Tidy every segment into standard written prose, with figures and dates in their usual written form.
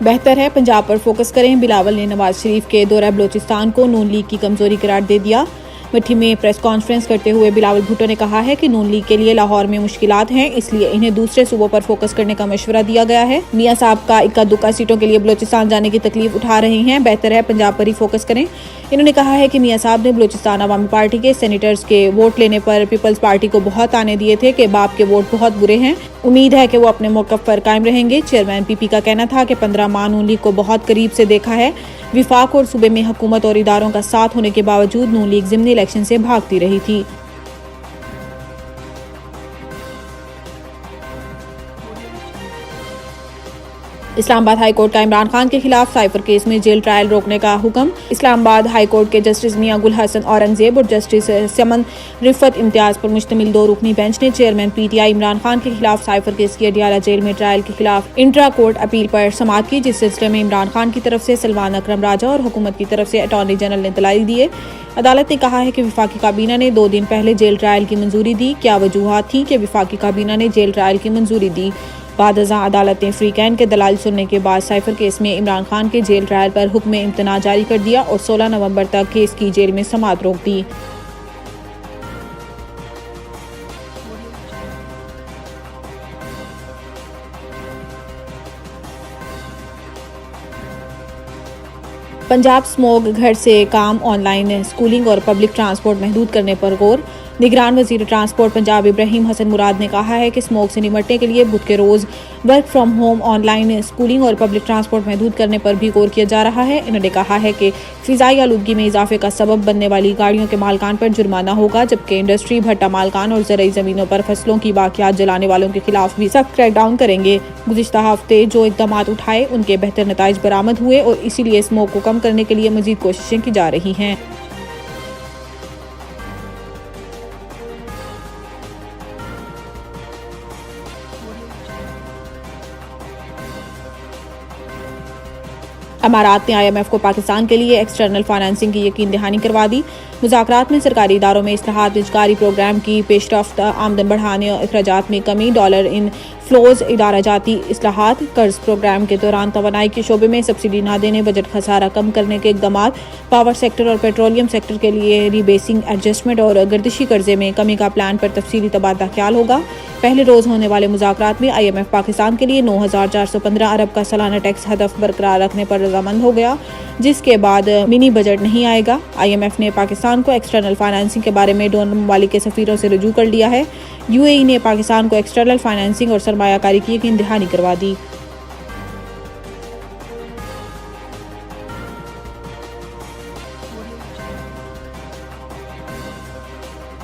बेहतर है पंजाब पर फोकस करें। बिलावल ने नवाज शरीफ के दौरा बलोचिस्तान को नून लीग की कमजोरी करार दे दिया। मट्ठी में प्रेस कॉन्फ्रेंस करते हुए बिलावल भुट्टो ने कहा है कि नून लीग के लिए लाहौर में मुश्किलात हैं, इसलिए इन्हें दूसरे सूबों पर फोकस करने का मशवरा दिया गया है। मियां साहब का इक्का दुक्का सीटों के लिए बलोचिस्तान जाने की तकलीफ उठा रहे हैं, बेहतर है पंजाब पर ही फोकस करें। इन्होंने कहा है कि मियां साहब ने बलोचिस्तान अवामी पार्टी के सेनेटर्स के वोट लेने पर पीपल्स पार्टी को बहुत ताने दिए थे कि बाप के वोट बहुत बुरे हैं। उम्मीद है कि वो अपने मौक़िफ़ पर कायम रहेंगे। चेयरमैन पीपी का कहना था कि 15 माह नून लीग को बहुत करीब से देखा है। विफाक और सूबे में हुकूमत और इदारों का साथ होने के बावजूद नून लीग ज़िमनी इलेक्शन से भागती रही थी। इस्लामाबाद हाई कोर्ट का इमरान खान के खिलाफ साइफर केस में जेल ट्रायल रोकने का हुक्म। इस्लामाबाद हाई कोर्ट के जस्टिस मियां गुल हसन औरंगजेब और जस्टिस समन रिफत इम्तियाज पर मुश्तमिल 2 रुकनी बेंच ने चेयरमैन पीटीआई इमरान खान के खिलाफ साइफर केस की अडियाला जेल में ट्रायल के खिलाफ इंट्रा कोर्ट अपील पर समाअत की, जिस सिलसिले में इमरान खान की तरफ से सलमान अकरम राजा और हुकूमत की तरफ से अटॉर्नी जनरल ने दलाइल दिए। अदालत ने कहा है कि विफाकी काबीना ने 2 दिन पहले जेल ट्रायल की मंजूरी दी। क्या वजूहात थी कि विफाकी काबीना ने जेल ट्रायल की मंजूरी दी? बाद अज़ां अदालत ने फ्रीकैन के दलाल सुनने के बाद साइफर केस में इमरान खान के जेल ट्रायल पर हुक्म इम्तना जारी कर दिया और 16 नवंबर तक केस की जेल में समाअत रोक दी। पंजाब स्मोग घर से काम, ऑनलाइन स्कूलिंग और पब्लिक ट्रांसपोर्ट महदूद करने पर गौर। निगरान वजीर ट्रांसपोर्ट पंजाब इब्राहिम हसन मुराद ने कहा है कि स्मोग से निपटने के लिए बुध के रोज work from home, online schooling और पब्लिक ट्रांसपोर्ट महदूद करने पर भी गौर किया जा रहा है। इन्होंने कहा है कि फिजाई आलूदगी में इजाफे का सबब बनने वाली गाड़ियों के मालकान पर जुर्माना होगा, जबकि इंडस्ट्री, भट्टा मालकान और ज़रई ज़मीनों पर फसलों की बाकियात जलाने वालों के खिलाफ भी सख्त क्रैकडाउन करेंगे। गुज़िश्ता हफ्ते जो इक़दाम उठाए उनके बेहतर नताइज बरामद हुए और इसीलिए स्मोग को कम करने के लिए मजीद कोशिशें की जा रही हैं। अमारात ने IMF को पाकिस्तान के लिए एक्सटर्नल फाइनेंसिंग की यकीन दहानी करवा दी। मुज़ाकरात में सरकारी इदारों में इस्लाहात, निजकारी प्रोग्राम की पेशरफ्त, आमदन बढ़ाने और अखराजात में कमी, डॉलर इन फ्लोज, इदारा जाती इस्लाहात, कर्ज प्रोग्राम के दौरान तवानाई के शोबे में सब्सिडी न देने, बजट खसारा कम करने के इक़दाम, पावर सेक्टर और पेट्रोलियम सेक्टर के लिए रीबेसिंग एडजस्टमेंट और गर्दिशी कर्जे में कमी का प्लान पर तफसीली तबादला ख्याल होगा। पहले रोज होने वाले मुज़ाकरात में IMF पाकिस्तान के लिए 9,415 अरब का सालाना टैक्स हदफ बरकरार रखने पर रजामंद हो गया, जिसके बाद मिनी बजट नहीं आएगा। IMF ने पाकिस्तान को एक्सटर्नल फाइनेंसिंग के बारे में डोनर ममालिक के सफीरों से रुजू कर लिया है। UAE ने पाकिस्तान को एक्सटर्नल फाइनेंसिंग और सरमायाकारी की यकीन दहानी करवा दी।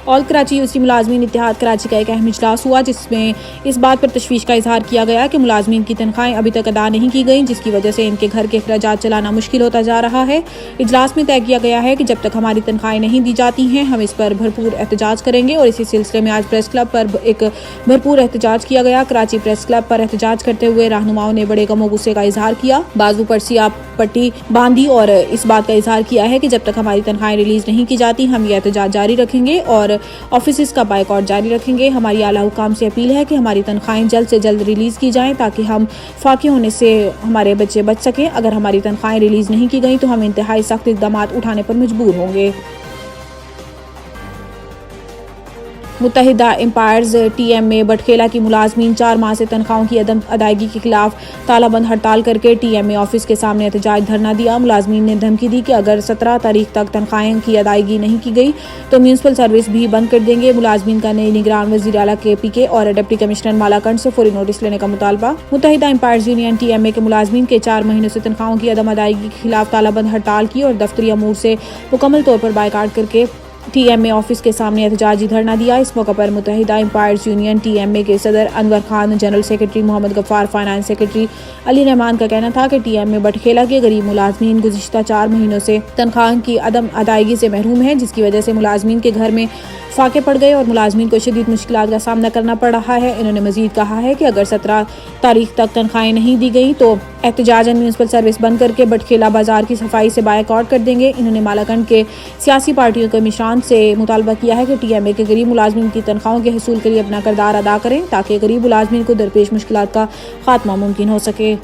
ऑल कराची यूनिवर्सिटी मुलाजमीन इत्तेहाद कराची का एक अहम इजलास हुआ, जिसमें इस बात पर तशवीश का इजहार किया गया कि मुलाजमीन की तनख्वाहें अभी तक अदा नहीं की गई, जिसकी वजह से इनके घर के अखराजात चलाना मुश्किल होता जा रहा है। इजलास में तय किया गया है कि जब तक हमारी तनख्वाहें नहीं दी जाती हैं हम इस पर भरपूर एहतजाज करेंगे और इसी सिलसिले में आज प्रेस क्लब पर एक भरपूर एहतजाज किया गया। कराची प्रेस क्लब पर एहतजाज करते हुए रहनुमाओं ने बड़े गम गुस्से का इजहार किया, बाजू पर सियाह पट्टी बांधी और इस बात का इजहार किया है कि जब तक हमारी तनख्वाहें रिलीज नहीं की जाती हम ये एहतजाज जारी रखेंगे और ऑफिस का बाइकआउट जारी रखेंगे। हमारी आला हुकाम से अपील है कि हमारी तनख्वाहें जल्द से जल्द रिलीज़ की जाएं ताकि हम फाके होने से हमारे बच्चे बच सकें। अगर हमारी तनख्वाहें रिलीज़ नहीं की गई तो हम इंतहाई सख्त इक़दाम उठाने पर मजबूर होंगे। मुत्तहिदा एम्पायर्स TM में बटखेला की मुलाजमीन 4 माह से तनख्वाहों की अदम अदायगी के खिलाफ तालाबंद हड़ताल करके TM ऑफिस के सामने एहतजाज धरना दिया। मुलाजमीन ने धमकी दी कि अगर 17 तारीख तक तनख्वाहें की अदायगी नहीं की गई तो म्यूनसिपल सर्विस भी बंद कर देंगे। मुलाजमीन का नई निगरान वज़ीर आला KPK और डिप्टी कमिश्नर मालाकंड से फौरी नोटिस लेने का मुतालबा। मुत्तहिदा एम्पायर्स यूनियन TMA के मुलाजमीन के 4 महीनों से तनख्वाहों की अदम अदायगी के खिलाफ तालाबंद हड़ताल की और दफ्तरी अमूर से मुकम्मल तौर पर बाइकाट करके TMA ऑफिस के सामने एहतजाजी धरना दिया। इस मौके पर मुत्तहिदा एम्पायर्स यूनियन TMA के सदर Anwar Khan, general secretary Mohammad Gaffar, finance secretary Ali Rahman का कहना था कि TMA बटखेला के गरीब मुलाजमीन गुज़िश्ता 4 महीनों से तनख्वाह की अदम अदायगी से महरूम हैं, जिसकी वजह से मुलाजमीन के घर में फाके पड़ गए और मुलाजमीन को शदीद मुश्किलात का सामना करना पड़ रहा है। इन्होंने मजीद कहा है कि अगर 17 तारीख तक तनख्वाहें नहीं दी गई तो एहतजाजन म्यूनसिपल सर्विस बंद करके बटखेला बाजार की सफाई से बायकॉट कर देंगे। इन्होंने मालाकंड के सियासी पार्टियों के मिशान से मुतालबा किया है कि TMA के गरीब मुलाजमीन की तनख्वाहों के हसूल के लिए अपना किरदार अदा करें ताकि गरीब मुलाजमीन को दरपेश मुश्किलात का खात्मा मुमकिन हो सके।